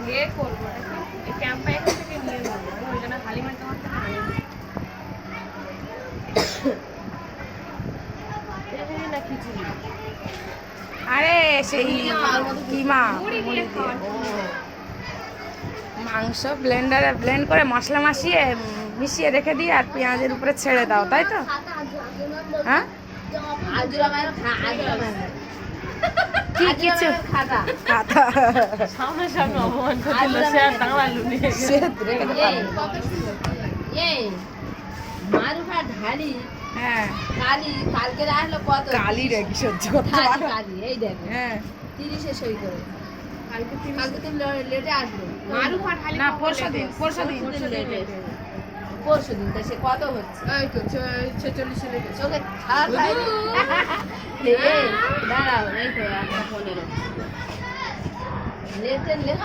ইয়ে করবো নাকি ক্যাম্পা এখান থেকে নিয়ে নেবো ওই জন্য হালিমার তোমার থেকে আনি না খিচুড়ি। আরে সেই কিমা মাংস ব্লেন্ডারে ব্লেন্ড করে মশলা মিশিয়ে রেখে দিই আর পেঁয়াজের উপরে ছেড়ে দাও, তাই তো? হ্যাঁ কি কিছু খাতা সামনে সামনে অপমান করছিল সে আর টাঙালু নিয়ে মারুফা ঢালি হ্যাঁ কালি কালকে আসলো কত কালি রে কি সহ্য করতে পারো? কালি এই দেখো হ্যাঁ 30-এ সই করে কালকে তুমি লেটে আসলো মারুফা ঢালি না পরশুদিন পরশুদিন তো সে কত হচ্ছে এই তো 46 লেগে চোখে ছাপ দাঁড়াও এই তো 15 লেটে লেট